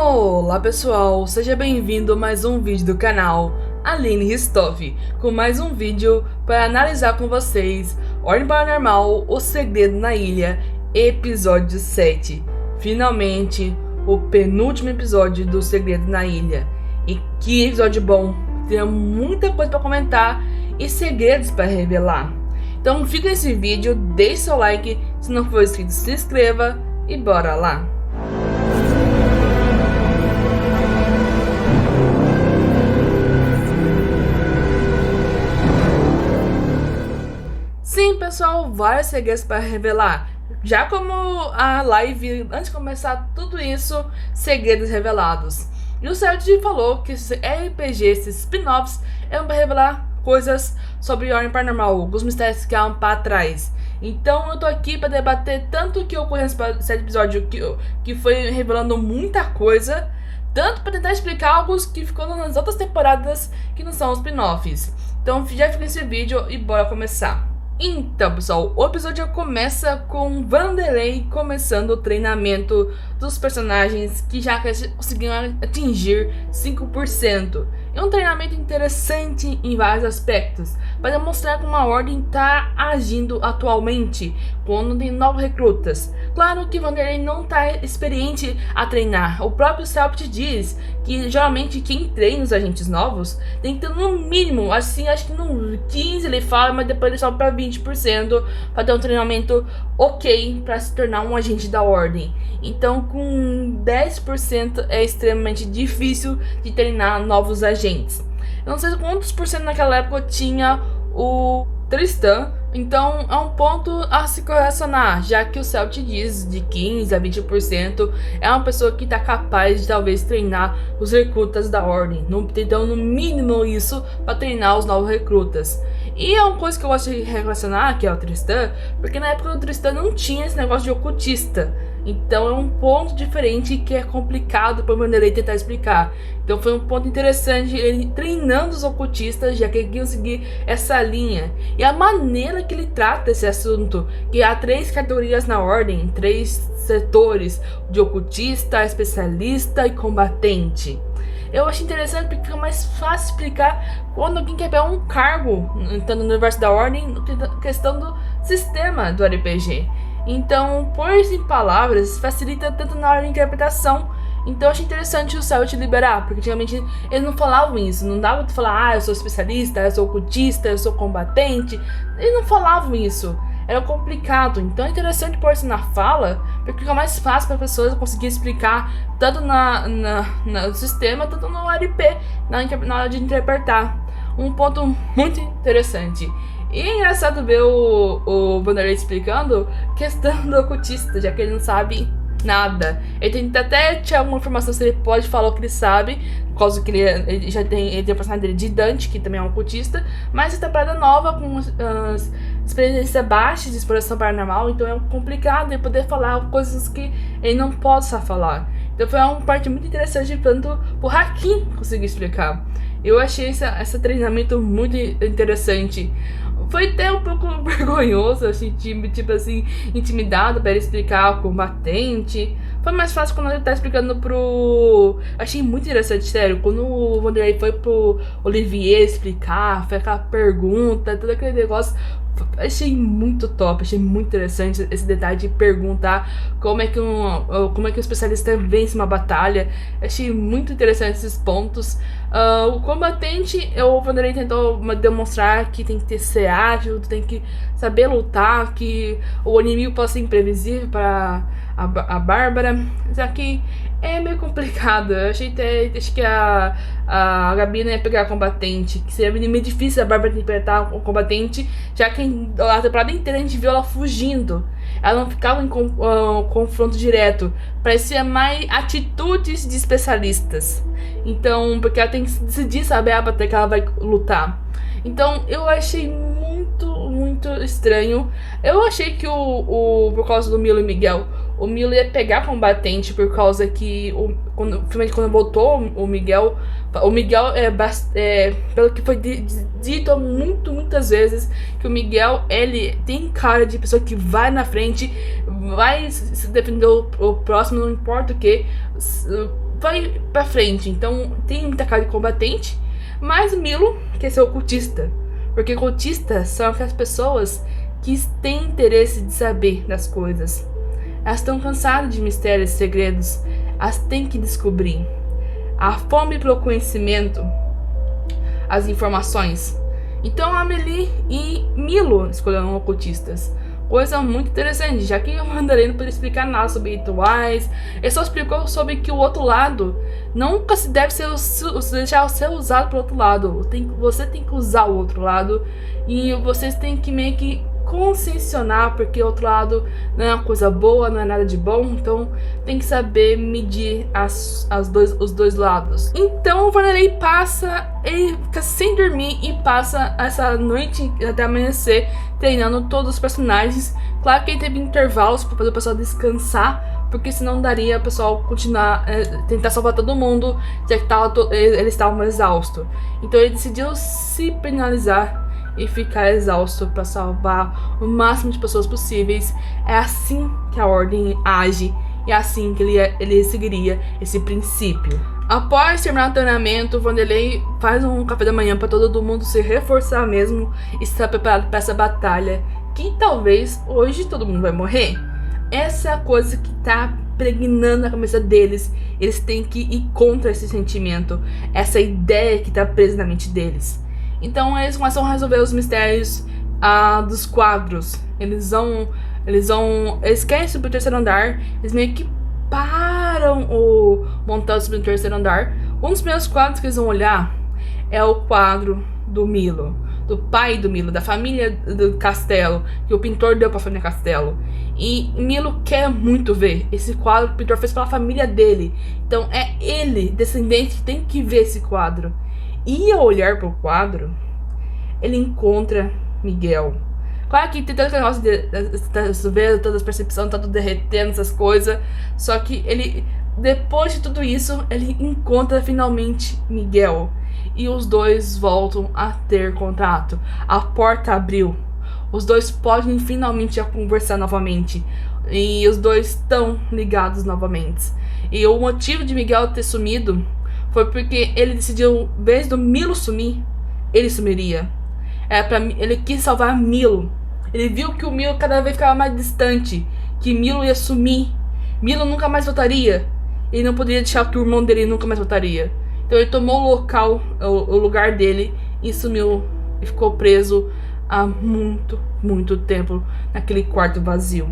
Olá pessoal, seja bem-vindo a mais um vídeo do canal Aline Ristoff, com mais um vídeo para analisar com vocês Ordem Paranormal, O Segredo na Ilha, episódio 7. Finalmente, o penúltimo episódio do Segredo na Ilha. E que episódio bom, tem muita coisa para comentar e segredos para revelar. Então fica nesse vídeo, deixe seu like, se não for inscrito se inscreva e bora lá! Sim, pessoal, vários segredos para revelar. Já como a live, antes de começar tudo isso, segredos revelados. E o Sérgio falou que esse RPG, esses spin-offs, é para revelar coisas sobre Ordem Paranormal, alguns mistérios que ficaram para trás. Então eu tô aqui para debater tanto o que ocorreu nesse episódio, que foi revelando muita coisa, tanto para tentar explicar alguns que ficou nas outras temporadas que não são os spin-offs. Então já fica nesse vídeo e bora começar. Então, pessoal, o episódio começa com Vanderlei começando o treinamento dos personagens que já conseguiram atingir 5%. É um treinamento interessante em vários aspectos, para demonstrar como a Ordem está agindo atualmente, quando tem novos recrutas. Claro que Vanderlei não está experiente a treinar. O próprio Celpt diz que geralmente quem treina os agentes novos tem que ter no mínimo, assim, acho que no 15 ele fala, mas depois ele sobe para 20% para ter um treinamento ok para se tornar um agente da Ordem. Então com 10% é extremamente difícil de treinar novos agentes. Eu não sei quantos por cento naquela época tinha o Tristan, então é um ponto a se correlacionar, já que o Celpt diz de 15 a 20% é uma pessoa que está capaz de talvez treinar os recrutas da Ordem, então no mínimo isso para treinar os novos recrutas. E é uma coisa que eu gosto de relacionar, que é o Tristan, porque na época o Tristan não tinha esse negócio de ocultista. Então é um ponto diferente que é complicado para o Vanderlei tentar explicar. Então foi um ponto interessante ele treinando os ocultistas, já que ele conseguir essa linha. E a maneira que ele trata esse assunto, que há 3 categorias na Ordem, 3 setores, de ocultista, especialista e combatente. Eu acho interessante porque fica mais fácil explicar quando alguém quer pegar um cargo no universo da Ordem, questão do sistema do RPG. Então, pôr isso em palavras facilita tanto na hora de interpretação. Então eu achei interessante o Celpt liberar, porque antigamente eles não falavam isso, não dava pra falar, eu sou especialista, eu sou ocultista, eu sou combatente. Eles não falavam isso, era complicado. Então é interessante pôr isso na fala, porque fica mais fácil para as pessoas conseguir explicar, tanto no sistema, tanto no RP, na hora de interpretar. Um ponto muito interessante. E é engraçado ver o Vanderlei explicando questão do ocultista, já que ele não sabe nada. Ele tenta até tirar alguma informação se ele pode falar o que ele sabe, por causa que ele tem a personagem dele de Dante, que também é um ocultista, mas essa temporada nova com experiência baixa de exploração paranormal, então é complicado ele poder falar coisas que ele não possa falar. Então foi uma parte muito interessante, tanto o Hakim conseguir explicar. Eu achei esse treinamento muito interessante. Foi até um pouco vergonhoso, eu senti, tipo assim, intimidado para ele explicar o combatente. Foi mais fácil quando ele tá explicando pro... Achei muito interessante, sério, quando o Vanderlei foi pro Olivier explicar, foi aquela pergunta, todo aquele negócio. Achei muito top, achei muito interessante esse detalhe de perguntar como é que um especialista vence uma batalha. Achei muito interessante esses pontos. O combatente, o Vanderlei tentou demonstrar que tem que ser ágil, tem que saber lutar, que o inimigo pode ser imprevisível para a Bárbara. Só que é meio complicado. Eu acho que a Gabi não ia pegar a combatente, que seria meio difícil a Bárbara interpretar o combatente, já que a temporada inteira a gente viu ela fugindo. Ela não ficava em confronto direto. Parecia mais atitudes de especialistas. Então, porque ela tem que decidir, saber a batalha que ela vai lutar. Então, eu achei muito estranho. Eu achei que por causa do Milo e Miguel, o Milo ia pegar combatente, por causa que quando voltou o Miguel pelo que foi dito muitas vezes, que o Miguel, ele tem cara de pessoa que vai na frente, vai se defender o próximo, não importa o que, vai pra frente. Então tem muita cara de combatente. Mas o Milo quer ser ocultista. Porque ocultistas são aquelas pessoas que têm interesse de saber das coisas. Elas estão cansadas de mistérios e segredos. Elas têm que descobrir. A fome pelo conhecimento, as informações. Então Amelie e Milo escolheram ocultistas. Coisa muito interessante, já que o Vanderlei não podia explicar nada sobre rituais. Ele só explicou sobre que o outro lado nunca se deve deixar ser usado pelo outro lado. Você tem que usar o outro lado. E vocês têm que meio que conscienciar, porque o outro lado não é uma coisa boa, não é nada de bom. Então tem que saber medir os dois lados. Então o Vanderlei ele fica sem dormir e passa essa noite até amanhecer treinando todos os personagens. Claro que ele teve intervalos para fazer o pessoal descansar, porque senão daria o pessoal continuar, tentar salvar todo mundo, já que eles estavam exaustos. Então ele decidiu se penalizar e ficar exausto para salvar o máximo de pessoas possíveis. É assim que a ordem age, e é assim que ele seguiria esse princípio. Após terminar o treinamento, Vanderlei faz um café da manhã para todo mundo se reforçar mesmo e estar preparado para essa batalha, que talvez hoje todo mundo vai morrer. Essa é a coisa que tá pregnando a cabeça deles. Eles têm que ir contra esse sentimento, essa ideia que tá presa na mente deles. Então eles começam a resolver os mistérios dos quadros. Eles querem subir o terceiro andar. Eles meio que param o montado subir o terceiro andar. Um dos primeiros quadros que eles vão olhar é o quadro do Milo, do pai do Milo, da família do Castelo, que o pintor deu pra família Castelo. E Milo quer muito ver esse quadro que o pintor fez pela família dele. Então é ele, descendente, que tem que ver esse quadro. E ao olhar pro quadro, ele encontra Miguel. Claro que tem todo aquele negócio de ver todas as percepções, tá tudo derretendo, essas coisas. Só que ele, depois de tudo isso, ele encontra finalmente Miguel. E os dois voltam a ter contato. A porta abriu. Os dois podem finalmente conversar novamente. E os dois estão ligados novamente. E o motivo de Miguel ter sumido foi porque ele decidiu, em vez do Milo sumir, ele sumiria. Ele quis salvar Milo. Ele viu que o Milo cada vez ficava mais distante, que Milo ia sumir. Milo nunca mais voltaria. Ele não poderia deixar que o irmão dele nunca mais voltaria. Então ele tomou o lugar dele e sumiu. E ficou preso há muito, muito tempo naquele quarto vazio.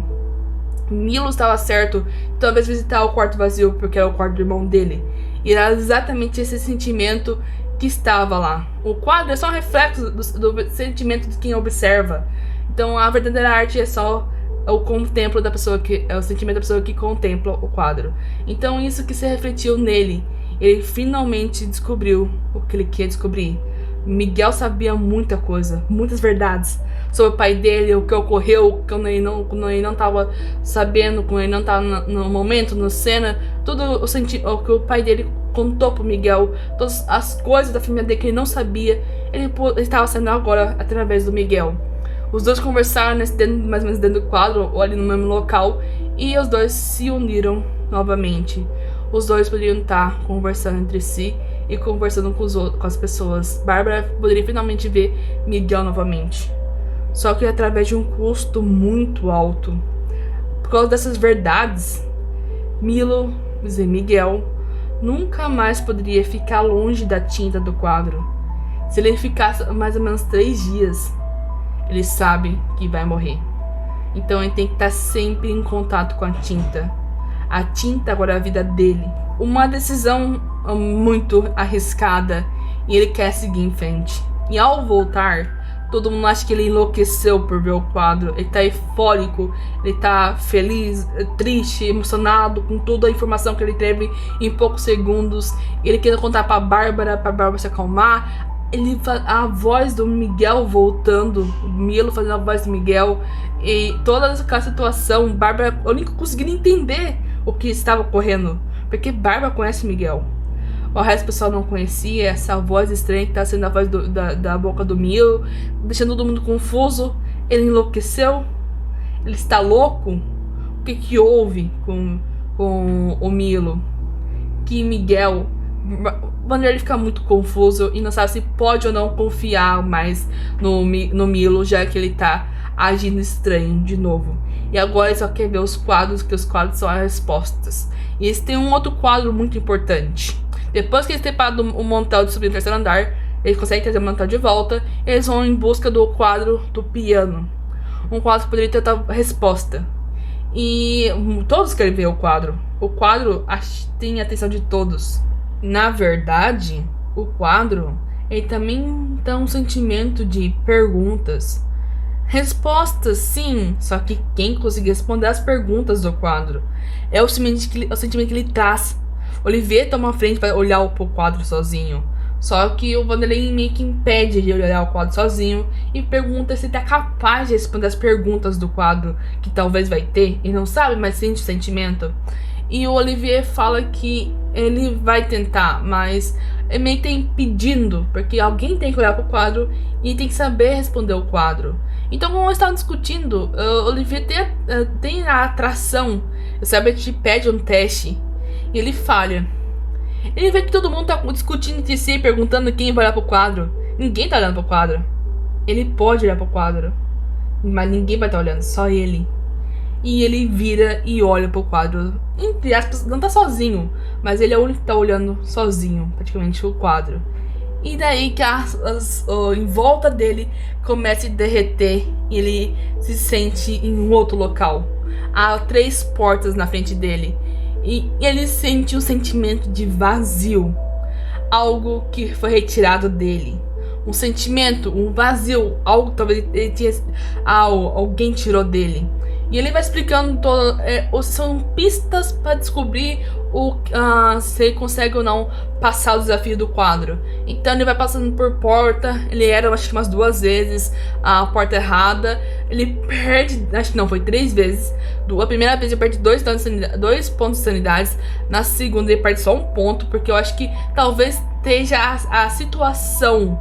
Milo estava certo de talvez visitar o quarto vazio porque era o quarto do irmão dele. E era exatamente esse sentimento que estava lá. O quadro é só um reflexo do sentimento de quem observa. Então a verdadeira arte é só o contemplo da pessoa é o sentimento da pessoa que contempla o quadro. Então isso que se refletiu nele. Ele finalmente descobriu o que ele queria descobrir. Miguel sabia muita coisa, muitas verdades sobre o pai dele, o que ocorreu quando ele não estava sabendo, quando ele não estava no momento, na cena, tudo o que o pai dele contou pro Miguel, todas as coisas da família dele que ele não sabia, ele estava sabendo agora através do Miguel. Os dois conversaram mais ou menos dentro do quadro, ou ali no mesmo local, e os dois se uniram novamente. Os dois poderiam estar conversando entre si e conversando com as pessoas. Bárbara poderia finalmente ver Miguel novamente. Só que através de um custo muito alto. Por causa dessas verdades, Miguel nunca mais poderia ficar longe da tinta do quadro. Se ele ficasse mais ou menos 3 dias, ele sabe que vai morrer. Então ele tem que estar sempre em contato com a tinta. A tinta agora é a vida dele. Uma decisão muito arriscada e ele quer seguir em frente. E ao voltar, todo mundo acha que ele enlouqueceu por ver o quadro. Ele tá eufórico, ele tá feliz, triste, emocionado com toda a informação que ele teve em poucos segundos. Ele quer contar pra Bárbara se acalmar. A voz do Miguel voltando, o Milo fazendo a voz do Miguel, e toda aquela situação, Bárbara, eu nem conseguindo entender o que estava ocorrendo, porque Bárbara conhece Miguel. O resto do pessoal não conhecia essa voz estranha que está sendo a voz da boca do Milo, deixando todo mundo confuso. Ele enlouqueceu? Ele está louco? O que houve com o Milo? que Miguel... Vanderlei fica muito confuso e não sabe se pode ou não confiar mais no Milo, já que ele tá agindo estranho de novo. E agora ele só quer ver os quadros, que os quadros são as respostas. E eles têm um outro quadro muito importante. Depois que eles têm parado o Montel de subir no terceiro andar, eles conseguem trazer o Montel de volta. Eles vão em busca do quadro do piano. Um quadro que poderia ter a resposta. E todos querem ver o quadro. O quadro tem a atenção de todos. Na verdade, o quadro ele também dá um sentimento de perguntas. Respostas, sim, só que quem conseguir responder as perguntas do quadro é o sentimento que ele traz. Olivier toma a frente para olhar pro quadro sozinho. Só que o Vanderlei meio que impede de olhar o quadro sozinho e pergunta se tá capaz de responder as perguntas do quadro que talvez vai ter. Ele não sabe, mas sente o sentimento. E o Olivier fala que ele vai tentar, mas é meio que tá impedindo, porque alguém tem que olhar pro quadro e tem que saber responder o quadro. Então, como eles estavam discutindo, o Olivier tem a atração. Sabe, ele pede um teste e ele falha. Ele vê que todo mundo tá discutindo entre si, perguntando quem vai olhar pro quadro. Ninguém tá olhando pro quadro. Ele pode olhar pro quadro, mas ninguém vai estar olhando, só ele. E ele vira e olha pro quadro. Entre aspas, não tá sozinho, mas ele é o único que tá olhando sozinho, praticamente, o quadro. E daí que em volta dele começa a derreter e ele se sente em um outro local. Há 3 portas na frente dele. E ele sente um sentimento de vazio. Algo que foi retirado dele. Um sentimento, um vazio. Algo que talvez ele tinha, alguém tirou dele. E ele vai explicando são pistas para descobrir se ele consegue ou não passar o desafio do quadro. Então ele vai passando por porta. Ele era, acho que umas 2 vezes a porta errada. Ele perde, acho que não, foi 3 vezes. A primeira vez ele perde 2 pontos de sanidade. Na segunda ele perde só 1 ponto, porque eu acho que talvez esteja a situação.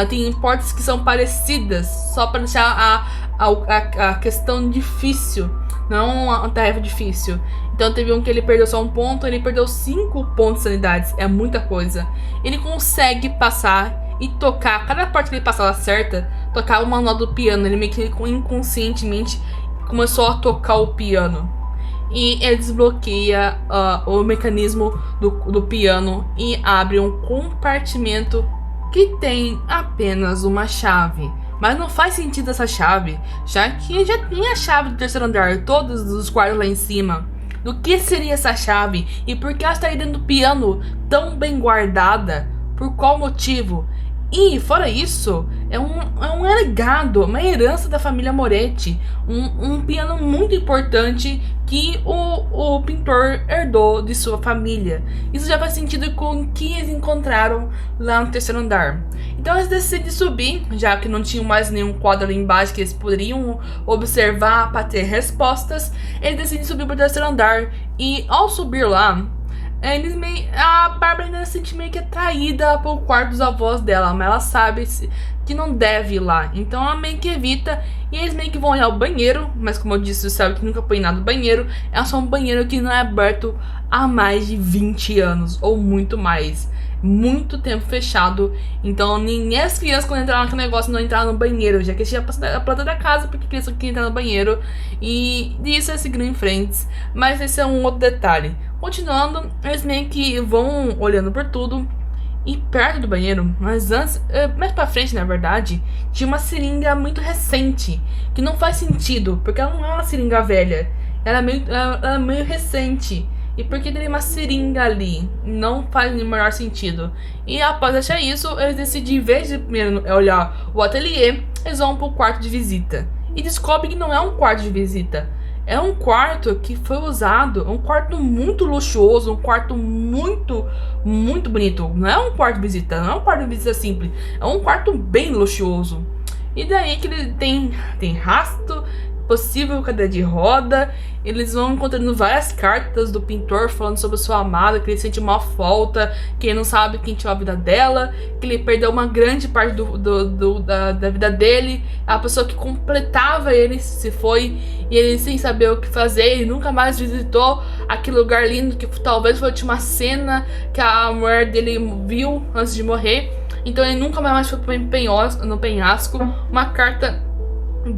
Tem portas que são parecidas, só para deixar a questão difícil, não uma tarefa difícil. Então teve um que ele perdeu só 1 ponto, ele perdeu 5 pontos de sanidade, é muita coisa. Ele consegue passar e tocar, cada parte que ele passava certa, tocar o manual do piano. Ele meio que inconscientemente começou a tocar o piano. E ele desbloqueia o mecanismo do piano e abre um compartimento que tem apenas uma chave. Mas não faz sentido essa chave, já que já tem a chave do terceiro andar, todos os quartos lá em cima. Do que seria essa chave? E por que ela estaria dentro do piano tão bem guardada? Por qual motivo? E, fora isso, é um legado, uma herança da família Moretti. Um piano muito importante que o pintor herdou de sua família. Isso já faz sentido com o que eles encontraram lá no terceiro andar. Então eles decidem subir, já que não tinham mais nenhum quadro ali embaixo que eles poderiam observar para ter respostas. Eles decidem subir para o terceiro andar. E ao subir lá, a Bárbara ainda se sente meio que atraída pelo quarto dos avós dela, mas ela sabe que não deve ir lá. Então ela meio que evita. E eles meio que vão olhar o banheiro, mas como eu disse, você sabe que nunca põe nada no banheiro. É só um banheiro que não é aberto há mais de 20 anos, ou muito mais. Muito tempo fechado. Então nem as crianças, quando entraram naquele negócio, não entraram no banheiro, já que eles tinham a planta da casa, porque a criança queria entrar no banheiro. E isso é seguindo em frente. Mas esse é um outro detalhe. Continuando, eles meio que vão olhando por tudo. E perto do banheiro, mas antes, mais pra frente na verdade, tinha uma seringa muito recente, que não faz sentido, porque ela não é uma seringa velha, ela é meio recente. E por que teria uma seringa ali? Não faz o maior sentido. E após achar isso, eles decidem, em vez de primeiro olhar o ateliê, eles vão pro quarto de visita. E descobrem que não é um quarto de visita. É um quarto que foi usado, um quarto muito luxuoso, um quarto muito, muito bonito. Não é um quarto de visita, não é um quarto de visita simples, é um quarto bem luxuoso. E daí que ele tem rastro, possível cadeira de roda. Eles vão encontrando várias cartas do pintor falando sobre sua amada, que ele sente uma falta, que ele não sabe quem tirou a vida dela, que ele perdeu uma grande parte da vida dele. A pessoa que completava ele se foi, e ele sem saber o que fazer, ele nunca mais visitou aquele lugar lindo que talvez foi a última cena que a mulher dele viu antes de morrer. Então ele nunca mais foi no penhasco. Uma carta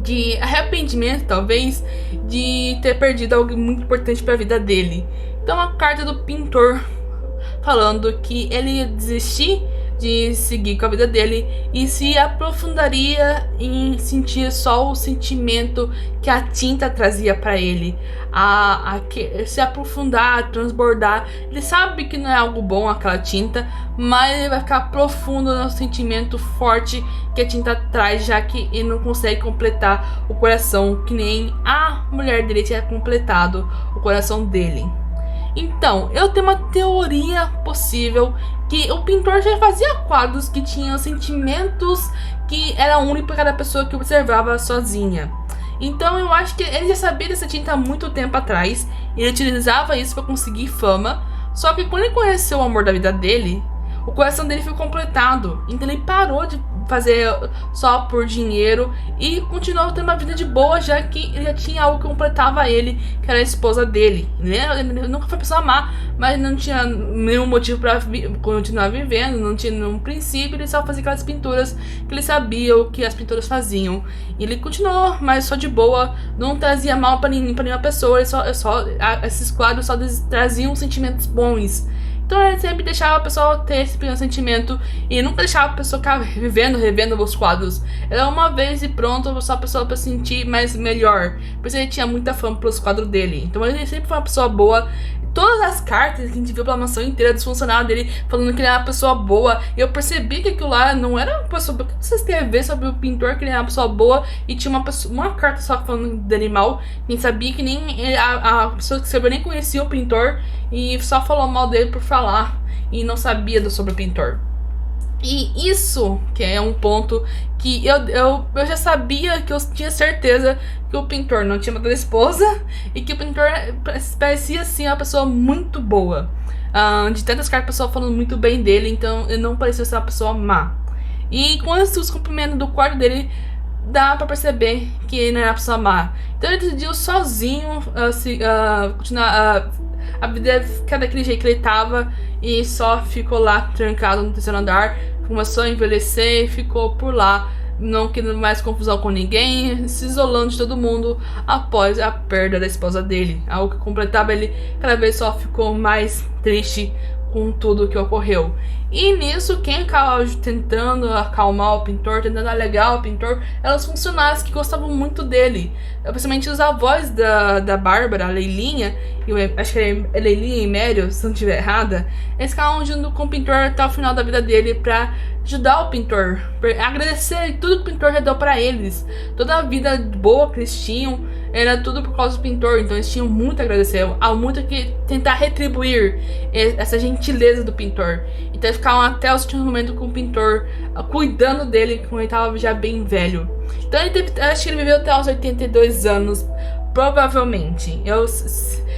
de arrependimento, talvez, de ter perdido algo muito importante para a vida dele. Então a carta do pintor falando que ele ia desistir de seguir com a vida dele e se aprofundaria em sentir só o sentimento que a tinta trazia para ele, se aprofundar, transbordar. Ele sabe que não é algo bom aquela tinta, mas ele vai ficar profundo no sentimento forte que a tinta traz, já que ele não consegue completar o coração que nem a mulher dele tinha completado o coração dele. Então, eu tenho uma teoria possível que o pintor já fazia quadros que tinham sentimentos que era único para cada pessoa que observava sozinha. Então eu acho que ele já sabia dessa tinta há muito tempo atrás, e ele utilizava isso para conseguir fama. Só que quando ele conheceu o amor da vida dele, o coração dele foi completado. Então ele parou de fazer só por dinheiro e continuou tendo uma vida de boa, já que ele já tinha algo que completava ele, que era a esposa dele. Ele nunca foi pessoa má, mas não tinha nenhum motivo para continuar vivendo, não tinha nenhum princípio. Ele só fazia aquelas pinturas que ele sabia o que as pinturas faziam. E ele continuou, mas só de boa, não trazia mal para nenhuma pessoa. Esses quadros só traziam sentimentos bons. Então ele sempre deixava a pessoa ter esse sentimento e nunca deixava a pessoa ficar revendo os quadros. Era uma vez e pronto, só a pessoa pra sentir mais melhor. Por isso ele tinha muita fama pelos quadros dele. Então ele sempre foi uma pessoa boa. Todas as cartas que a gente viu pela mansão inteira dos funcionários dele falando que ele era uma pessoa boa. E eu percebi que aquilo lá não era uma pessoa. O que você escrever sobre o pintor que ele era uma pessoa boa e tinha uma carta só falando dele mal? Quem sabia que nem a pessoa que escreveu nem conhecia o pintor e só falou mal dele por falar e não sabia sobre o pintor. E isso que é um ponto que eu já sabia, que eu tinha certeza que o pintor não tinha matado a esposa e que o pintor parecia assim uma pessoa muito boa. De tantas cartas, pessoas falando muito bem dele, então ele não parecia ser uma pessoa má. E com os cumprimentos do quarto dele, dá pra perceber que ele não era uma pessoa má. Então ele decidiu sozinho continuar a vida ficar daquele jeito que ele tava e só ficou lá trancado no terceiro andar. Começou a envelhecer e ficou por lá, não querendo mais confusão com ninguém, se isolando de todo mundo após a perda da esposa dele. Algo que completava ele, cada vez só ficou mais triste com tudo que ocorreu. E nisso, quem acaba tentando acalmar o pintor, tentando alegar o pintor, eram os funcionários que gostavam muito dele. Principalmente os avós da Bárbara, a Leilinha, acho que é Leilinha e Mério, se não estiver errada. Eles ficavam junto com o pintor até o final da vida dele pra ajudar o pintor, pra agradecer tudo que o pintor já deu pra eles. Toda a vida boa que eles tinham era tudo por causa do pintor, então eles tinham muito a agradecer, há muito que tentar retribuir essa gentileza do pintor. Então eles ficavam até os últimos momentos com o pintor, cuidando dele quando ele estava já bem velho. Então acho que ele viveu até os 82 anos, provavelmente.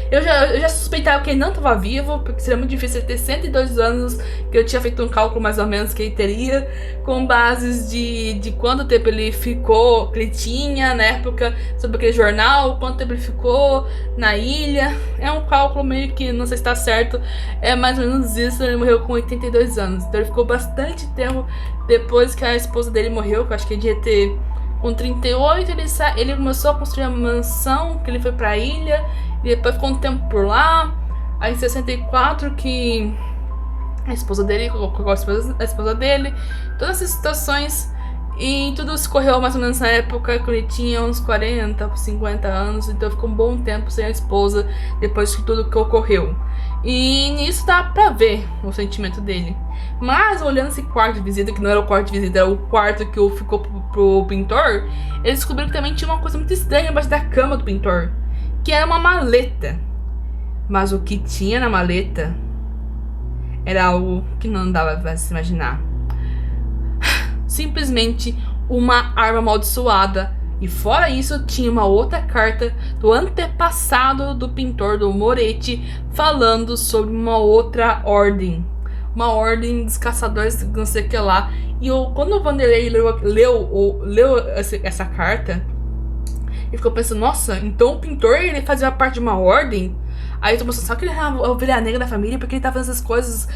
Eu já suspeitava que ele não estava vivo, porque seria muito difícil ele ter 102 anos, que eu tinha feito um cálculo mais ou menos que ele teria, com bases de quanto tempo ele ficou, que ele tinha na época, sobre aquele jornal, quanto tempo ele ficou na ilha. É um cálculo meio que não sei se está certo, é mais ou menos isso. Ele morreu com 82 anos, então ele ficou bastante tempo depois que a esposa dele morreu, que eu acho que ele devia ter com 38, ele começou a construir a mansão, que ele foi pra ilha, e depois ficou um tempo por lá. Aí em 64 que a esposa dele colocou a esposa dele, todas essas situações. E tudo escorreu mais ou menos na época que ele tinha uns 40, 50 anos. Então ficou um bom tempo sem a esposa depois de tudo que ocorreu. E nisso dá pra ver o sentimento dele. Mas olhando esse quarto de visita, que não era o quarto de visita, era o quarto que ficou pro pintor, ele descobriu que também tinha uma coisa muito estranha embaixo da cama do pintor, que era uma maleta. Mas o que tinha na maleta era algo que não dava pra se imaginar. Simplesmente uma arma amaldiçoada E fora isso, tinha uma outra carta do antepassado do pintor, do Moretti, falando sobre uma outra ordem. Uma ordem dos caçadores, não sei o que lá. E quando o Vanderlei leu essa carta, ele ficou pensando, nossa, então o pintor ele fazia parte de uma ordem? Aí eu tô pensando, só que ele era a ovelha negra da família, porque ele tá fazendo essas coisas,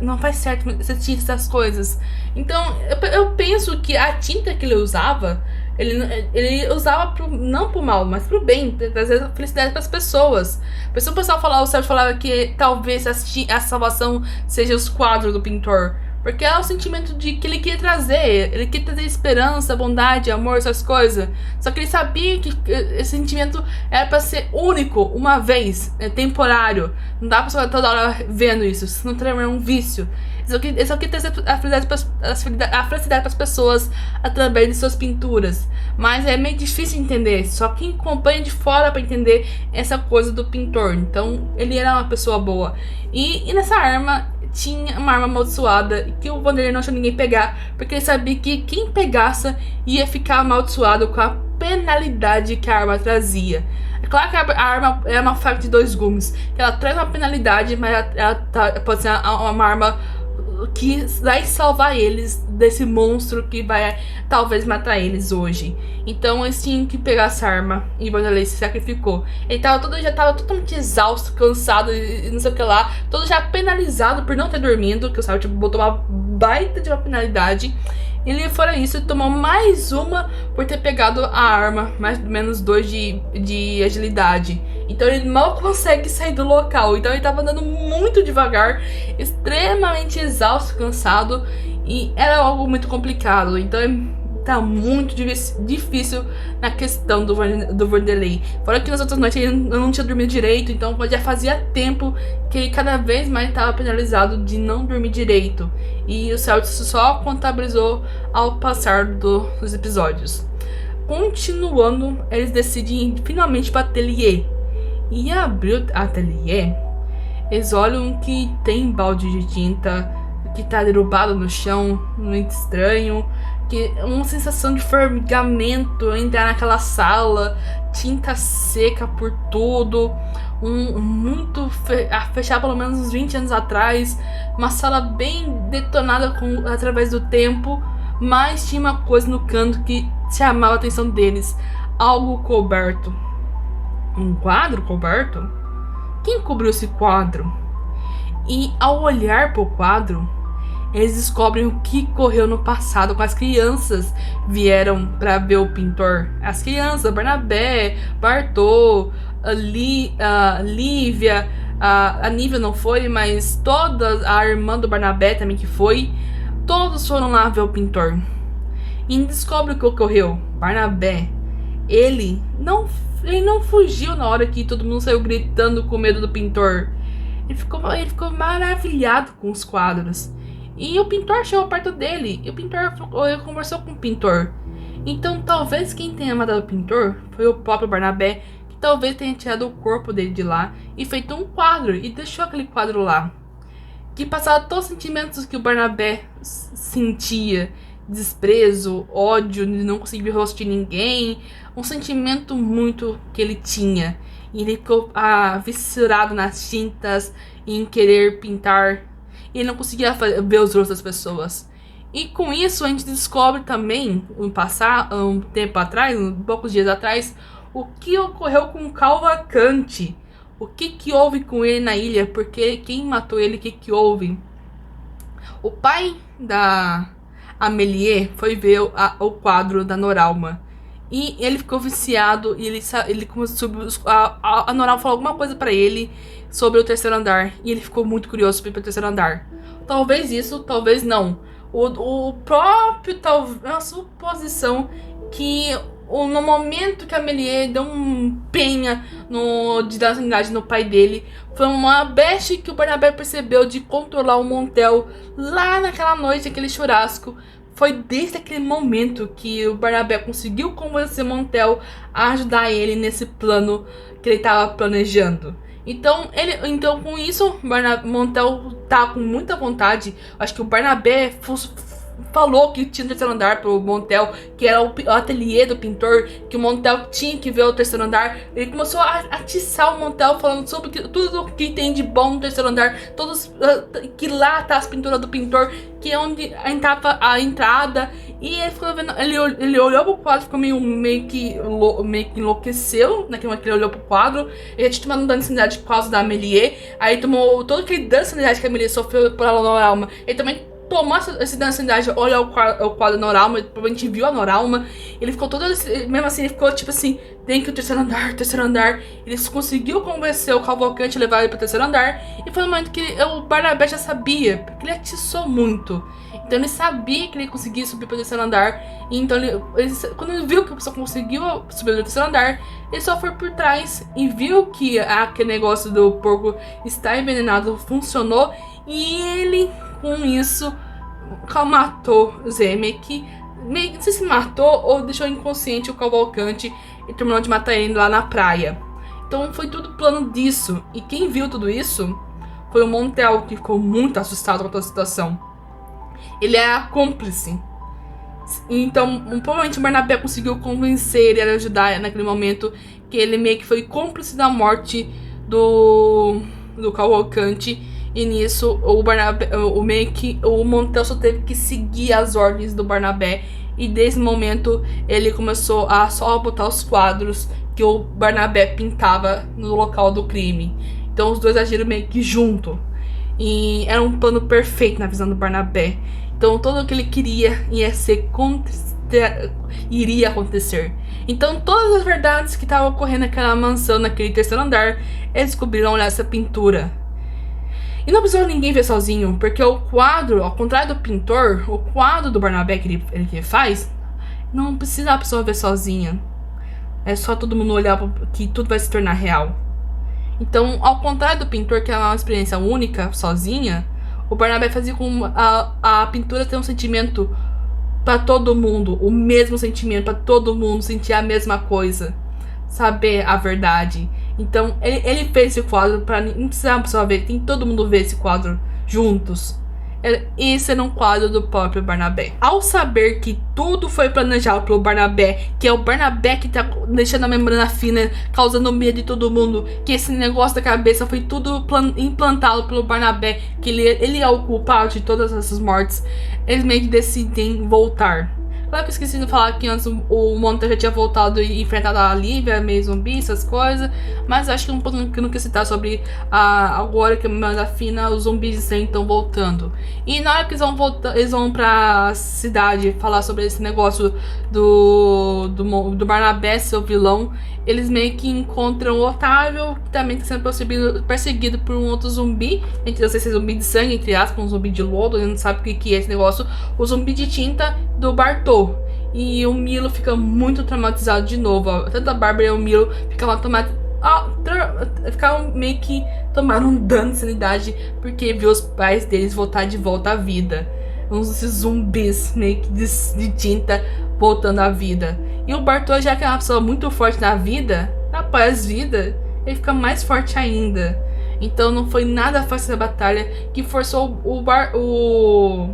não faz certo você tinha essas coisas. Então, eu penso que a tinta que ele usava, ele usava não pro mal, mas pro bem, pra trazer felicidade pras pessoas. Por isso o pessoal falava, o Sérgio falava que talvez a salvação seja os quadros do pintor. Porque é o sentimento de que ele queria trazer. Ele queria trazer esperança, bondade, amor, essas coisas. Só que ele sabia que esse sentimento era pra ser único, uma vez, temporário. Não dá pra ficar toda hora vendo isso. Senão é um vício. Ele só queria trazer a felicidade pras pessoas através de suas pinturas. Mas é meio difícil de entender. Só quem acompanha de fora pra entender essa coisa do pintor. Então, ele era uma pessoa boa. E nessa arma tinha uma arma amaldiçoada que o Vanderlei não achou ninguém pegar, porque ele sabia que quem pegasse ia ficar amaldiçoado com a penalidade que a arma trazia. É claro que a arma é uma faca de dois gumes, que ela traz uma penalidade, mas pode ser uma arma que vai salvar eles desse monstro que vai talvez matar eles hoje. Então eles tinham que pegar essa arma e Vanderlei se sacrificou. Ele já tava totalmente exausto, cansado e não sei o que lá, todo já penalizado por não ter dormido, que o Sartre botou uma baita de uma penalidade. Ele, fora isso, ele tomou mais uma por ter pegado a arma, mais ou menos 2 de agilidade. Então ele mal consegue sair do local. Então ele tava andando muito devagar, extremamente exausto, cansado. E era algo muito complicado. Então tá muito difícil na questão do Vanderlei. Fora que nas outras noites ele não tinha dormido direito. Então já fazia tempo que ele cada vez mais estava penalizado de não dormir direito. E o Celtics só contabilizou ao passar dos episódios. Continuando, eles decidem ir finalmente para o ateliê. E abrir o ateliê, eles olham que tem balde de tinta que tá derrubado no chão, muito estranho, que uma sensação de formigamento entrar naquela sala, tinta seca por tudo, fechar pelo menos uns 20 anos atrás, uma sala bem detonada através do tempo, mas tinha uma coisa no canto que chamava a atenção deles, algo coberto. Um quadro coberto? Quem cobriu esse quadro? E ao olhar para o quadro, eles descobrem o que correu no passado com as crianças vieram para ver o pintor. As crianças, Barnabé, Bartô, a Lívia, a Nívia não foi, mas toda a irmã do Barnabé também que foi, todos foram lá ver o pintor. E descobre o que ocorreu. Barnabé, ele não fugiu na hora que todo mundo saiu gritando com medo do pintor. Ele ficou maravilhado com os quadros. E o pintor chegou perto dele. E o pintor conversou com o pintor. Então talvez quem tenha matado o pintor foi o próprio Barnabé, que talvez tenha tirado o corpo dele de lá e feito um quadro e deixou aquele quadro lá, que passava todos os sentimentos que o Barnabé sentia. Desprezo, ódio, de não conseguir ver o rosto de ninguém, um sentimento muito que ele tinha. E ele ficou viscerado nas tintas, em querer pintar, e ele não conseguia ver os rostos das pessoas. E com isso a gente descobre também, um tempo atrás, poucos dias atrás, o que ocorreu com Cavalcante. O que houve com ele na ilha, porque quem matou ele, o que houve. O pai da Amélie foi ver o quadro da Noralma. E ele ficou viciado. E ele começou a Noralma falou alguma coisa pra ele sobre o terceiro andar. E ele ficou muito curioso sobre o terceiro andar. Talvez isso, talvez não. O próprio, a suposição que no momento que a Amélie deu um penha de dar sanidade no pai dele, foi uma beste que o Barnabé percebeu de controlar o Montel lá naquela noite, aquele churrasco. Foi desde aquele momento que o Barnabé conseguiu convencer o Montel a ajudar ele nesse plano que ele estava planejando. Então com isso, o Montel tá com muita vontade. Acho que o Barnabé falou que tinha um terceiro andar pro Montel, que era o ateliê do pintor, que o Montel tinha que ver o terceiro andar. Ele começou a atiçar o Montel, falando sobre tudo que tem de bom no terceiro andar, todos que lá tá as pinturas do pintor, que é onde entrava a entrada. E ele ficou vendo, ele olhou pro quadro, ficou meio que enlouqueceu, né? Que ele olhou pro quadro. Ele já tinha tomado um dano de sanidade por causa da Amélie. Aí tomou todo aquele dano de sanidade que a Amélie sofreu por Noralma. Ele também tomou esse dano de sanidade, olhou o quadro Noralma, ele provavelmente viu a Noralma. Ele ficou todo, mesmo assim, ele ficou tipo assim, tem que o terceiro andar. Ele conseguiu convencer o Cavalcante a levar ele pro terceiro andar. E foi no momento que o Barnabé já sabia, porque ele atiçou muito. Então ele sabia que ele conseguia subir para o terceiro andar. E então quando ele viu que a pessoa conseguiu subir para o terceiro andar, ele só foi por trás e viu que aquele negócio do porco estar envenenado funcionou. E ele, com isso, matou Zemek. Não sei se matou ou deixou inconsciente o Cavalcante e terminou de matar ele lá na praia. Então foi tudo plano disso. E quem viu tudo isso foi o Montel, que ficou muito assustado com toda a situação. Ele é cúmplice. Então, provavelmente o Barnabé conseguiu convencer ele a ajudar naquele momento, que ele meio que foi cúmplice da morte do Cavalcante. E nisso, o Montel só teve que seguir as ordens do Barnabé. E desde o momento, ele começou a só botar os quadros que o Barnabé pintava no local do crime. Então, os dois agiram meio que junto. E era um plano perfeito na visão do Barnabé. Então tudo o que ele queria iria acontecer. Então todas as verdades que estavam ocorrendo naquela mansão, naquele terceiro andar, eles descobriram nessa pintura. E não precisou ninguém ver sozinho, porque o quadro, ao contrário do pintor, o quadro do Barnabé que ele faz, não precisa a pessoa ver sozinha. É só todo mundo olhar que tudo vai se tornar real. Então, ao contrário do pintor, que é uma experiência única, sozinha, o Barnabé fazia com a pintura ter um sentimento para todo mundo, o mesmo sentimento, para todo mundo sentir a mesma coisa, saber a verdade. Então, ele fez esse quadro para não precisar a pessoa ver, tem todo mundo ver esse quadro juntos. Esse era um quadro do próprio Barnabé. Ao saber que tudo foi planejado pelo Barnabé, que é o Barnabé que tá deixando a membrana fina, causando medo de todo mundo, que esse negócio da cabeça foi tudo implantado pelo Barnabé, que ele é o culpado de todas essas mortes, eles meio que decidem voltar. Claro que eu esqueci de falar que antes o Montel já tinha voltado e enfrentado a Lívia, meio zumbi, essas coisas. Mas acho que um pouco que eu não quis citar sobre agora que a membrana fina, os zumbis de sangue estão voltando. E na hora que eles vão pra cidade falar sobre esse negócio do Barnabé, seu vilão, eles meio que encontram o Otávio, que também está sendo perseguido por um outro zumbi. A gente não sei se é zumbi de sangue, entre aspas, um zumbi de lodo, a gente não sabe o que é esse negócio. O zumbi de tinta do Bartô. E o Milo fica muito traumatizado de novo. Ó. Tanto a Bárbara e o Milo ficaram meio que tomaram um dano de sanidade porque viu os pais deles voltar de volta à vida. Uns desses zumbis meio que de tinta voltando à vida. E o Bartô, já que é uma pessoa muito forte na vida, após vida, ele fica mais forte ainda. Então não foi nada fácil essa batalha que forçou o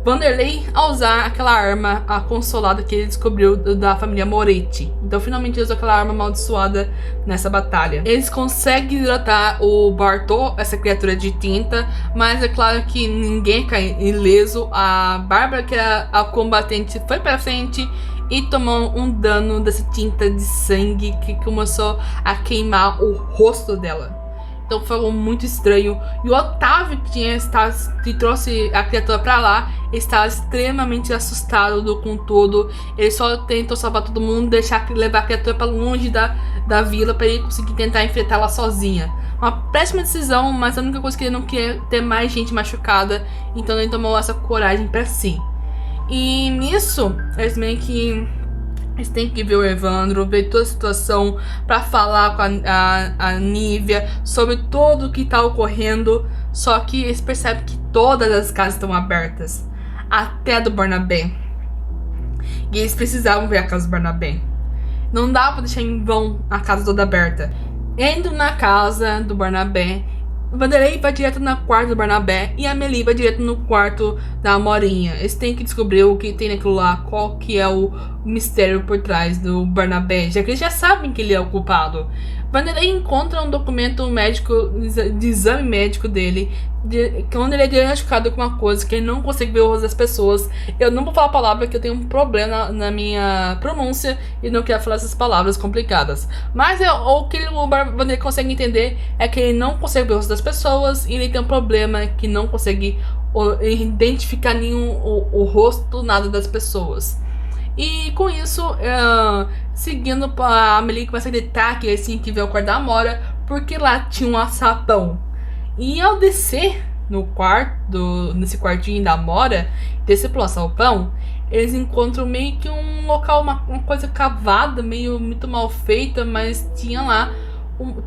Vanderlei a usar aquela arma, a consolada que ele descobriu da família Moretti. Então finalmente ele usou aquela arma amaldiçoada nessa batalha. Eles conseguem hidratar o Bartô, essa criatura de tinta, mas é claro que ninguém cai ileso. A Bárbara, que é a combatente, foi pra frente e tomou um dano dessa tinta de sangue que começou a queimar o rosto dela. Então foi muito estranho. E o Otávio, que trouxe a criatura pra lá, estava extremamente assustado com tudo. Ele só tentou salvar todo mundo, levar a criatura pra longe da vila, pra ele conseguir tentar enfrentá-la sozinha. Uma péssima decisão, mas a única coisa que ele não queria ter mais gente machucada. Então ele tomou essa coragem pra si. E nisso, eles meio que... Eles têm que ver o Evandro, ver toda a situação pra falar com a Nívia sobre tudo o que tá ocorrendo. Só que eles percebem que todas as casas estão abertas, até a do Barnabé. E eles precisavam ver a casa do Barnabé. Não dá pra deixar em vão a casa toda aberta. Entram na casa do Barnabé. O Vanderlei vai direto no quarto do Barnabé e a Amélie vai direto no quarto da Amorinha. Eles têm que descobrir o que tem naquilo lá, qual que é o mistério por trás do Barnabé, já que eles já sabem que ele é o culpado. Vanderlei encontra um documento médico, de exame médico dele, onde ele é diagnosticado com uma coisa que ele não consegue ver o rosto das pessoas. Eu não vou falar a palavra porque eu tenho um problema na minha pronúncia e não quero falar essas palavras complicadas. Mas o que o Vanderlei consegue entender é que ele não consegue ver o rosto das pessoas e ele tem um problema que não consegue identificar o rosto, nada das pessoas. E com isso, seguindo, a Amelie começa a gritar que assim que vê o quarto da Amora, porque lá tinha um açapão. E ao descer nesse quartinho da Amora, descer pelo açapão, eles encontram meio que um local, uma coisa cavada, meio muito mal feita, mas tinha lá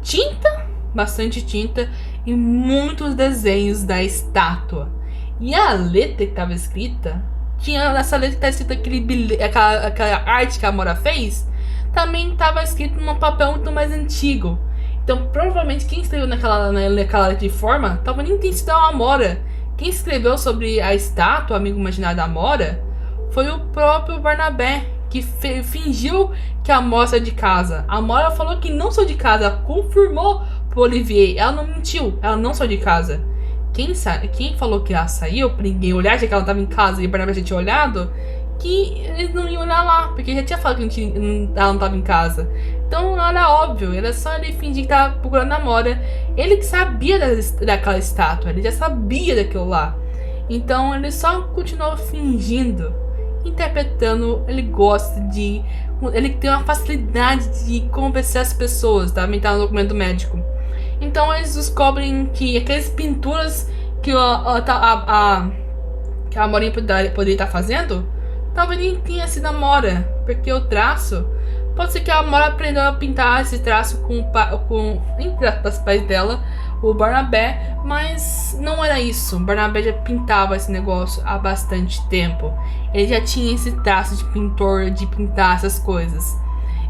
tinta, bastante tinta, e muitos desenhos da estátua. E a letra que estava escrita, nessa letra que tá escrita aquela arte que a Amora fez, também estava escrito num papel muito mais antigo. Então provavelmente quem escreveu naquela letra de forma, talvez nem tenha sido a Amora. Quem escreveu sobre a estátua, o amigo imaginário da Amora, foi o próprio Barnabé, que fingiu que a Amora saiu de casa. A Amora falou que não saiu de casa, confirmou pro Olivier. Ela não mentiu, ela não saiu de casa. Quem falou que ela saiu pra ninguém olhar, já que ela tava em casa e o Barnabé já tinha olhado, que eles não iam olhar lá, porque já tinha falado que ela não tava em casa. Então era óbvio, era só ele fingir que tava procurando a Amora. Ele que sabia daquela estátua, ele já sabia daquilo lá. Então ele só continuou fingindo, interpretando. Ele gosta de... Ele tem uma facilidade de convencer as pessoas, tá? Tá no documento médico. Então eles descobrem que aquelas pinturas que a Amorinha poderia estar fazendo, talvez nem tenha sido a Amora, porque o traço, pode ser que a Amora aprendeu a pintar esse traço entre os pais dela, o Barnabé, mas não era isso. O Barnabé já pintava esse negócio há bastante tempo. Ele já tinha esse traço de pintor, de pintar essas coisas.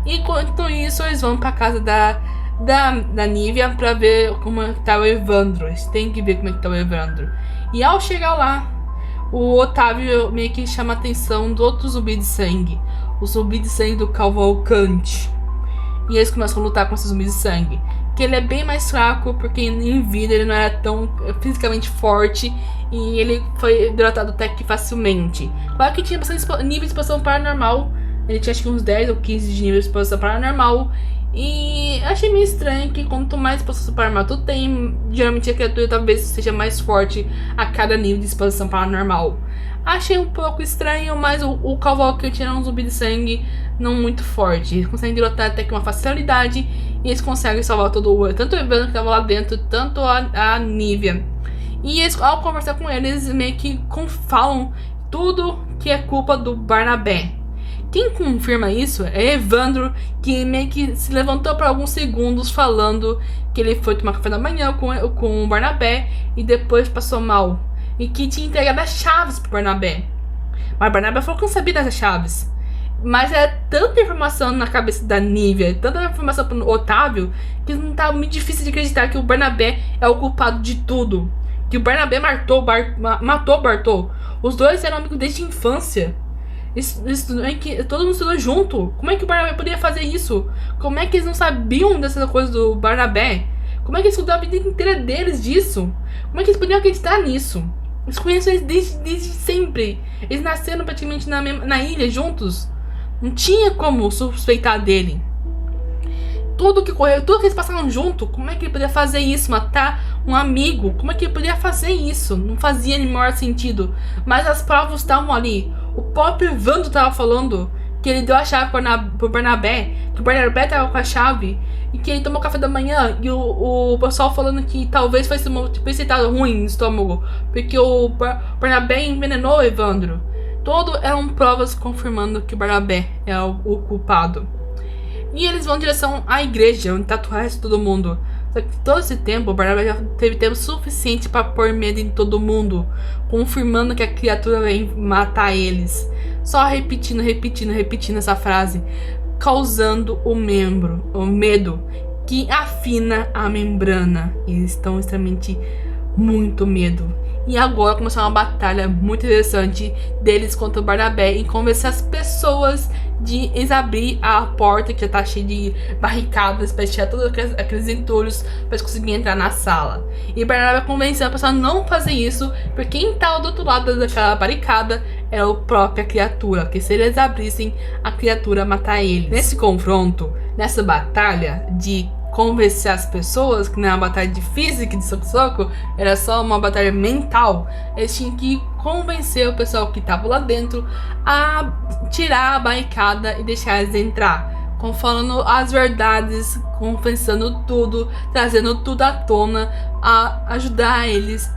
E enquanto isso, eles vão pra casa da Nívia pra ver como é que tá o Evandro. Eles têm que ver como é que tá o Evandro. E ao chegar lá, o Otávio meio que chama a atenção do outro zumbi de sangue, o zumbi de sangue do Cavalcante. E eles começam a lutar com esse zumbi de sangue, que ele é bem mais fraco, porque em vida ele não era tão fisicamente forte e ele foi derrotado até que facilmente. Claro que tinha bastante nível de expansão paranormal. Ele tinha acho que uns 10 ou 15 de nível de expansão paranormal. E achei meio estranho que quanto mais expansão paranormal tu tem, geralmente a criatura talvez seja mais forte a cada nível de expansão paranormal. Achei um pouco estranho, mas o Cavalcante era um zumbi de sangue não muito forte. Eles conseguem derrotar até que uma facilidade e eles conseguem salvar tanto o Evandro que estava lá dentro, tanto a Nívia. E eles, ao conversar com eles, meio que falam tudo que é culpa do Barnabé. Quem confirma isso é Evandro, que meio que se levantou por alguns segundos falando que ele foi tomar café da manhã com o Barnabé e depois passou mal. E que tinha entregado as chaves pro Barnabé. Mas o Barnabé falou que não sabia das chaves. Mas é tanta informação na cabeça da Nívia, tanta informação pro Otávio, que não tá muito difícil de acreditar que o Barnabé é o culpado de tudo. Que o Barnabé matou o Bartô. Os dois eram amigos desde a infância. Todo mundo estudou junto. Como é que o Barnabé poderia fazer isso? Como é que eles não sabiam dessa coisa do Barnabé? Como é que eles estudaram a vida inteira deles disso? Como é que eles podiam acreditar nisso? Eles conhecem eles desde sempre. Eles nasceram praticamente na ilha juntos. Não tinha como suspeitar dele. Tudo que correu, tudo que eles passaram junto, como é que ele poderia fazer isso? Matar um amigo? Como é que ele poderia fazer isso? Não fazia nem maior sentido. Mas as provas estavam ali. O próprio Evandro estava falando que ele deu a chave pro Barnabé, que o Barnabé estava com a chave e que ele tomou café da manhã. E o pessoal falando que talvez fosse um estado ruim no estômago, porque o Barnabé envenenou o Evandro. Todo eram provas confirmando que o Barnabé é o culpado. E eles vão em direção à igreja, onde tá o resto de todo mundo. Só que todo esse tempo, o Barnabé já teve tempo suficiente para pôr medo em todo mundo, confirmando que a criatura vem matar eles. Só repetindo essa frase, causando o medo que afina a membrana. Eles estão extremamente muito medo. E agora começou uma batalha muito interessante deles contra o Barnabé em convencer as pessoas de eles abrir a porta que já tá cheia de barricadas para tirar todos aqueles entulhos para eles conseguirem entrar na sala. E o Barnabé convenceu a pessoa a não fazer isso, porque quem tava do outro lado daquela barricada era a própria criatura, que se eles abrissem, a criatura ia matar eles. Nesse confronto, nessa batalha de convencer as pessoas, que não é uma batalha de física, de soco-soco, era só uma batalha mental, eles tinham que convencer o pessoal que estava lá dentro a tirar a barricada e deixar eles entrar, falando as verdades, confessando tudo, trazendo tudo à tona, a ajudar eles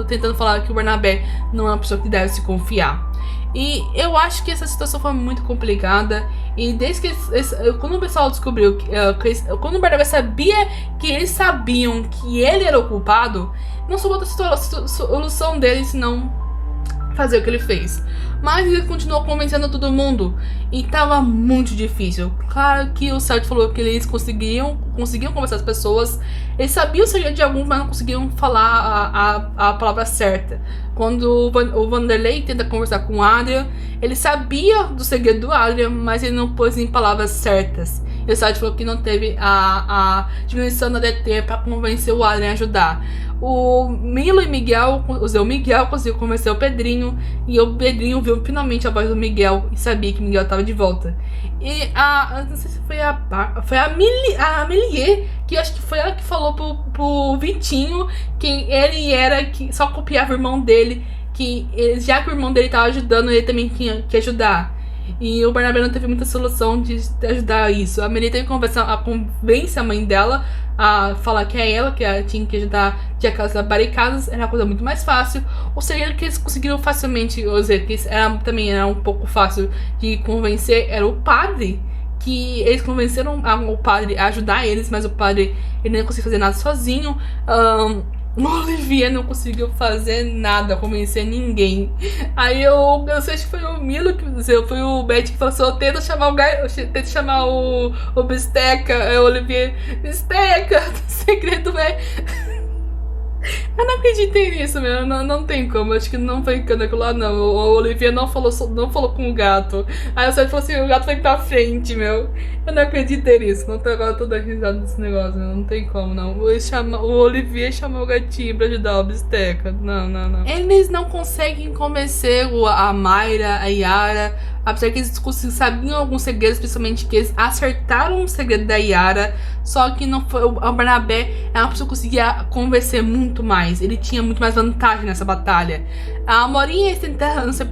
tentando falar que o Barnabé não é uma pessoa que deve se confiar. E eu acho que essa situação foi muito complicada. E desde que quando o pessoal descobriu quando o Barnabé sabia que eles sabiam que ele era o culpado, não sobrou outra solução dele senão fazer o que ele fez. Mas ele continuou convencendo todo mundo e tava muito difícil. Claro que o Celtic falou que eles conseguiam conversar as pessoas. Eles sabiam o segredo de alguns, mas não conseguiam falar a palavra certa. Quando o Vanderlei tenta conversar com o Adrian, ele sabia do segredo do Adrian, mas ele não pôs em palavras certas. E o Celtic falou que não teve a diminuição da DT para convencer o Adrian a ajudar. O Milo e Miguel, o Zé Miguel conseguiu convencer o Pedrinho, e o Pedrinho viu finalmente a voz do Miguel e sabia que Miguel estava de volta. E não sei se foi a Melie, que eu acho que foi ela que falou pro Vitinho quem ele era, que só copiava o irmão dele, que já que o irmão dele estava ajudando, ele também tinha que ajudar. E o Barnabé não teve muita solução de ajudar isso. A Melie teve que convencer a mãe dela a falar que é ela que tinha que ajudar de aquelas barricadas. Era uma coisa muito mais fácil. O segredo que eles conseguiram facilmente, ou seja, que também era um pouco fácil de convencer, era o padre. Que eles convenceram o padre a ajudar eles, mas o padre ele não conseguia fazer nada sozinho. O Olivier não conseguiu fazer nada, convencer ninguém. Aí eu sei que foi o Milo foi o Beth que falou assim: tenta chamar o Bisteca. É o Olivier, Bisteca, o segredo é. Eu não acreditei nisso, meu. Não tem como. Acho que não foi aquilo lá, não. O Olivier não falou com o gato. Aí o Sérgio falou assim: o gato foi pra frente, meu. Eu não acreditei nisso. Agora eu tô dando risada desse negócio, meu. Não tem como, não. O Olivier chamou o gatinho pra ajudar o Bisteca. Não. Eles não conseguem convencer a Mayra, a Yara. Apesar que eles sabiam alguns segredos, principalmente que eles acertaram o segredo da Yara. Só que não foi. O Barnabé é uma pessoa que conseguia convencer muito mais. Ele tinha muito mais vantagem nessa batalha. A Morinha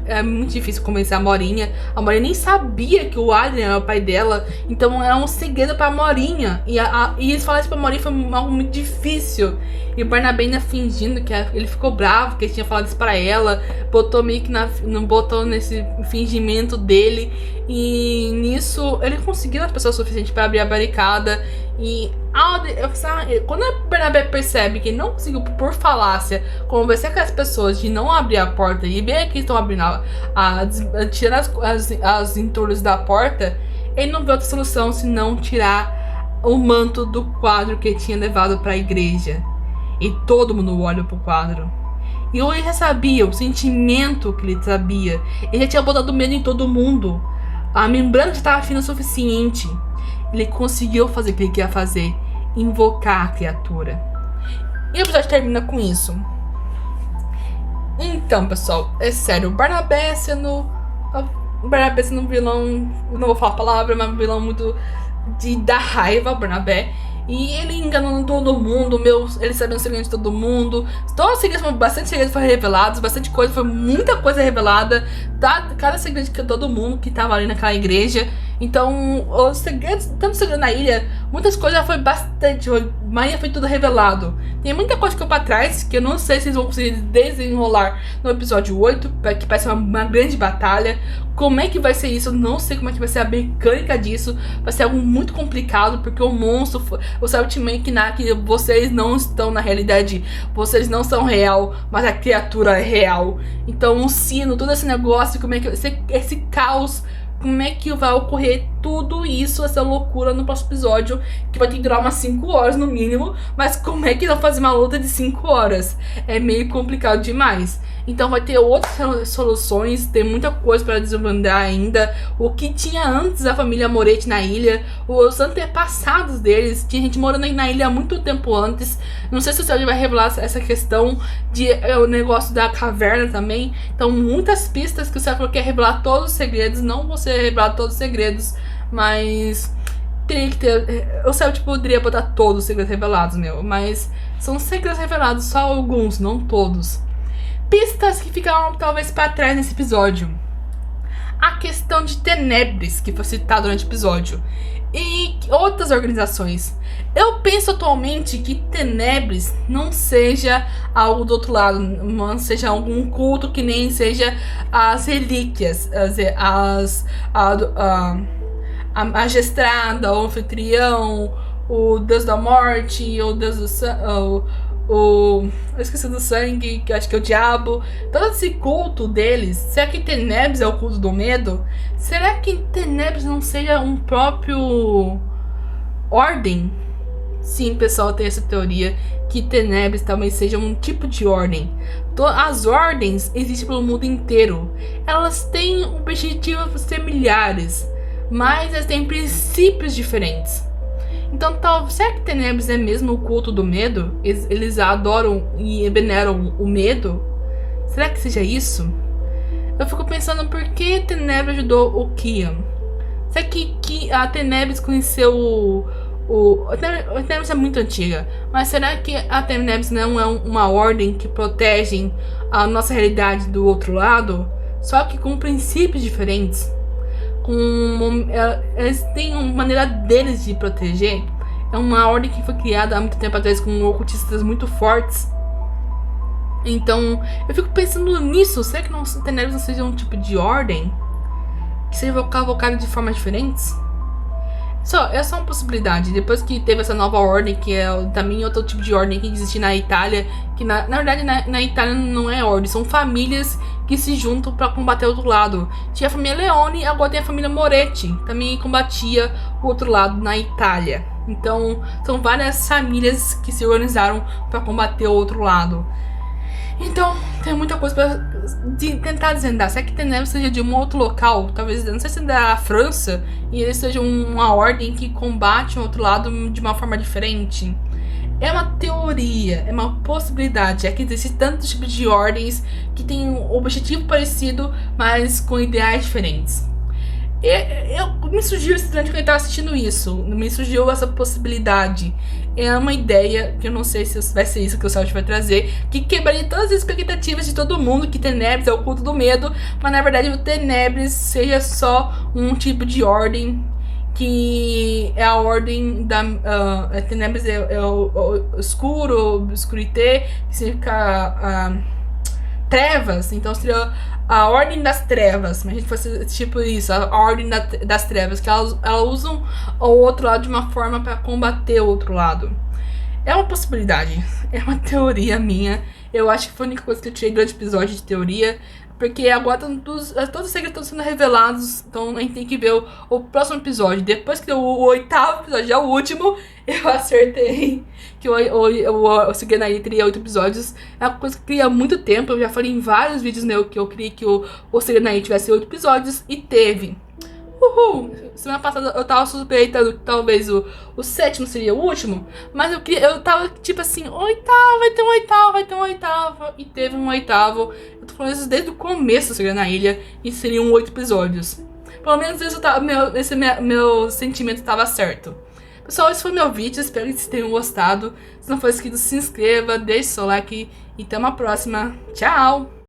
é muito difícil convencer a Morinha. A Morinha nem sabia que o Adrian era o pai dela. Então era um segredo pra Morinha. E eles falaram isso pra Morinha, foi algo muito difícil. E o Barnabé ainda fingindo que ele ficou bravo, que ele tinha falado isso pra ela. Botou meio que botou nesse fingimento dele. E nisso ele conseguiu as pessoas suficientes pra abrir a barricada. E quando o Barnabé percebe que ele não conseguiu, por falácia, convencer aquelas pessoas de não abrir a porta, e bem aqui estão abrindo tirar as entulhos da porta, ele não vê outra solução senão tirar o manto do quadro que ele tinha levado para a igreja. E todo mundo olha pro quadro. E ele já sabia o sentimento que ele sabia. Ele já tinha botado medo em todo mundo. A membrana já estava fina o suficiente. Ele conseguiu fazer o que ele queria fazer: invocar a criatura. E o episódio termina com isso. Então, pessoal, é sério, o Barnabé sendo um vilão, não vou falar a palavra, mas um vilão muito de dar raiva ao Barnabé. E ele enganando todo mundo, ele sabendo o segredo de todo mundo. Todos os segredos, bastante segredos foram revelados, foi muita coisa revelada. Cada segredo de todo mundo que tava ali naquela igreja. Então, os segredos, tanto segredo na ilha, muitas coisas já foi bastante, mas foi tudo revelado. Tem muita coisa que ficou pra trás, que eu não sei se eles vão conseguir desenrolar no episódio 8, que parece uma grande batalha. Como é que vai ser isso? Eu não sei como é que vai ser a mecânica disso. Vai ser algo muito complicado, porque o monstro, o Celtic que vocês não estão na realidade, vocês não são real, mas a criatura é real. Então o sino, todo esse negócio, como é que esse caos, como é que vai ocorrer tudo isso, essa loucura no próximo episódio, que vai ter que durar umas 5 horas no mínimo. Mas como é que não fazer uma luta de 5 horas? É meio complicado demais. Então vai ter outras soluções, tem muita coisa para desvendar ainda. O que tinha antes da família Moretti na ilha, os antepassados deles, tinha gente morando na ilha há muito tempo antes. Não sei se o Céu vai revelar essa questão de o negócio da caverna também. Então muitas pistas que o Céu quer revelar todos os segredos. Não vou ser revelar todos os segredos, mas teria que ter. O Céu poderia botar todos os segredos revelados, mas são segredos revelados, só alguns, não todos. Pistas que ficaram talvez para trás nesse episódio. A questão de Tenebres, que foi citada durante o episódio, e outras organizações. Eu penso atualmente que Tenebres não seja algo do outro lado, não seja algum culto, que nem seja as relíquias, a magistrada, o anfitrião, o deus da morte, o deus do sangue, eu esqueci do sangue, que eu acho que é o diabo. Todo esse culto deles. Será que Tenebres é o culto do medo? Será que Tenebres não seja um próprio ordem? Sim, pessoal, tem essa teoria que Tenebres também seja um tipo de ordem. As ordens existem pelo mundo inteiro. Elas têm objetivos semelhantes, mas elas têm princípios diferentes. Então, será que Tenebres é mesmo o culto do medo? Eles adoram e veneram o medo? Será que seja isso? Eu fico pensando por que Tenebres ajudou o Kian. Será que a Tenebres conheceu a Tenebres é muito antiga, mas será que a Tenebres não é uma ordem que protege a nossa realidade do outro lado? Só que com princípios diferentes? Eles têm uma maneira deles de proteger. É uma ordem que foi criada há muito tempo atrás com ocultistas muito fortes. Então eu fico pensando nisso. Será que Tenebres não seja um tipo de ordem que seja cavocada de formas diferentes? É só uma possibilidade. Depois que teve essa nova ordem, que é também outro tipo de ordem que existe na Itália, que na verdade na Itália não é ordem, são famílias que se juntam para combater o outro lado. Tinha a família Leone, agora tem a família Moretti, também combatia o outro lado na Itália. Então são várias famílias que se organizaram para combater o outro lado. Então, tem muita coisa pra tentar desvendar. Será que Tenebres seja de um outro local? Talvez, não sei se da França, e eles sejam uma ordem que combate o outro lado de uma forma diferente. É uma teoria, é uma possibilidade. É que existem tantos tipos de ordens que têm um objetivo parecido, mas com ideais diferentes. Me surgiu esse trem quando eu estava assistindo isso. Me surgiu essa possibilidade. É uma ideia que eu não sei se vai ser isso que o Celtic vai trazer, que quebraria todas as expectativas de todo mundo, que Tenebres é o culto do medo, mas na verdade o Tenebres seja só um tipo de ordem, que é a ordem da Tenebres é o escuro, obscurité, que significa trevas. Então seria a ordem das trevas, mas a gente fosse tipo isso, a ordem das trevas, que elas usam o outro lado de uma forma para combater o outro lado. É uma possibilidade, é uma teoria minha. Eu acho que foi a única coisa que eu tirei durante o episódio de teoria, porque agora todos os segredos estão sendo revelados, então a gente tem que ver o próximo episódio. Depois que o 8º episódio é o último, eu acertei que o Segredo na Ilha teria 8 episódios. É uma coisa que eu queria há muito tempo. Eu já falei em vários vídeos meus que eu queria que o Segredo na Ilha tivesse 8 episódios, e teve. Uhul! Semana passada eu tava suspeitando que talvez o 7º seria o último, mas eu tava tipo assim, oitavo, vai ter um oitavo, vai ter um oitavo, e teve um oitavo. Eu tô falando isso desde o começo do Segredo na Ilha, e seriam 8 episódios. Pelo menos meu sentimento estava certo. Pessoal, esse foi meu vídeo, espero que vocês tenham gostado. Se não for inscrito, se inscreva, deixe seu like e até uma próxima. Tchau!